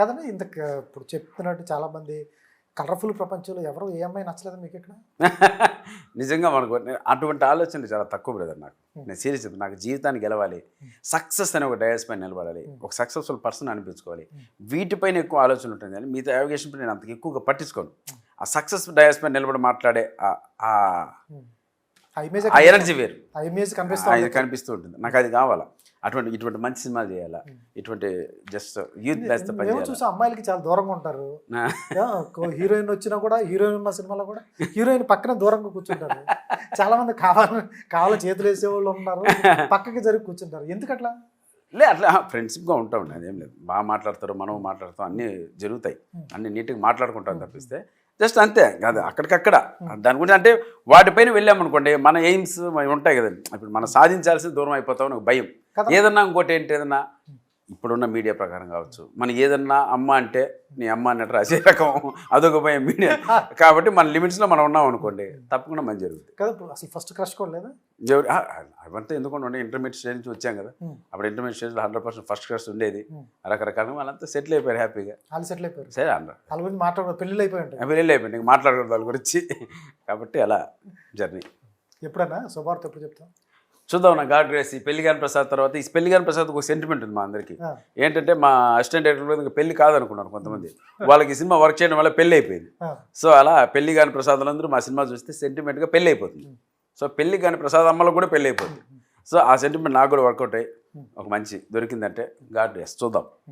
కదండి ఇంత ఇప్పుడు చెప్తున్నట్టు చాలామంది కలర్ఫుల్ ప్రపంచంలో ఎవరు ఏ అమ్మాయి నచ్చలేదు మీకు ఇక్కడ? నిజంగా మనకు అటువంటి ఆలోచనలు చాలా తక్కువ బ్రదర్ నాకు. నేను సీరియస్ చెప్తాను. నాకు జీవితాన్ని గెలవాలి, సక్సెస్ అనే ఒక డయాస్ పైన నిలబడాలి, ఒక సక్సెస్ఫుల్ పర్సన్ అనిపించుకోవాలి, వీటిపైన ఎక్కువ ఆలోచన ఉంటుంది. కానీ మిగతా యావిగేషన్ పై నేను అంతకు ఎక్కువగా పట్టించుకోను. ఆ సక్సెస్ డయాస్ పైన నిలబడి మాట్లాడే ఆ ఎనర్జీ వేరు, కనిపిస్తూ ఉంటుంది. నాకు అది కావాలా. ఇటువంటి మంచి సినిమాలు చేయాలా, ఇటువంటి జస్ట్ యూత్ బ్యాచ్ పని చూసి అమ్మాయిలకి చాలా దూరంగా ఉంటారు. హీరోయిన్ వచ్చినా కూడా, హీరోయిన్ ఉన్న సినిమాలో కూడా హీరోయిన్ పక్కన దూరంగా కూర్చుంటారు. చాలా మంది కావాల చేతులు వేసేవాళ్ళు ఉన్నారు, పక్కకి జరిగి కూర్చుంటారు. ఎందుకట్లా? అట్లా ఫ్రెండ్షిప్గా ఉంటా ఉండే, అదేం లేదు. బాగా మాట్లాడతారు, మనం మాట్లాడతాం, అన్నీ జరుగుతాయి, అన్ని నీట్గా మాట్లాడుకుంటాం తప్పిస్తే జస్ట్ అంతే కాదు. అక్కడికక్కడ దాని గురించి అంటే వాటిపైన వెళ్ళామనుకోండి, మన ఎయిమ్స్ ఉంటాయి కదండి. ఇప్పుడు మనం సాధించాల్సి దూరం అయిపోతామని ఒక భయం. ఏదన్నా ఇంకోటి ఏంటి, ఏదన్నా ఇప్పుడున్న మీడియా ప్రకారం కావచ్చు, మనం ఏదన్నా అమ్మ అంటే నీ అమ్మ అన్నట్టు రాసే రకం అదొక భయం మీడియా. కాబట్టి మన లిమిట్స్లో మనం ఉన్నాం అనుకోండి, తప్పకుండా మంచి జరుగుతుంది కదా. అసలు ఫస్ట్ క్రష్ కూడా లేదా? అవంతా ఎందుకంటే ఇంటర్మీడియట్ స్టేజ్ నుంచి వచ్చాం కదా. అప్పుడు ఇంటర్మీడియట్ స్టేజ్లో 100% ఫస్ట్ క్రష్ ఉండేది. రకరకాలుగా వాళ్ళంతా సెటిల్ అయిపోయారు, హ్యాపీగా వాళ్ళు సెటిల్ అయిపోయారు. సరే వాళ్ళ గురించి మాట్లాడకూడదు, పెళ్ళిళ్ళు అయిపోయి పెళ్ళి అయిపోయింది, ఇంకా మాట్లాడకూడదు వాళ్ళ గురించి. కాబట్టి అలా జర్నీ. ఎప్పుడన్నా శుభార్త ఎప్పుడు చెప్తాం చూద్దాం. నా గాడ్ గ్రేస్ ఈ పెళ్లిగాని ప్రసాద్ తర్వాత, ఈ పెళ్లిగాని ప్రసాద్ ఒక సెంటిమెంట్ ఉంది మా అందరికి. ఏంటంటే మా అసిస్టెంట్ డైరెక్టర్ పెళ్లి కాదనుకున్నారు కొంతమంది, వాళ్ళకి ఈ సినిమా వర్క్ చేయడం వల్ల పెళ్లి అయిపోయింది. సో అలా పెళ్లిగాని ప్రసాదులందరూ మా సినిమా చూస్తే సెంటిమెంట్గా పెళ్లి అయిపోతుంది. సో పెళ్లిగాని ప్రసాద్ అమ్మలకు కూడా పెళ్లి అయిపోతుంది. సో ఆ సెంటిమెంట్ నాకు కూడా వర్కౌట్ అయ్యి ఒక మంచి దొరికిందంటే గాడ్ గ్రేస్ చూద్దాం.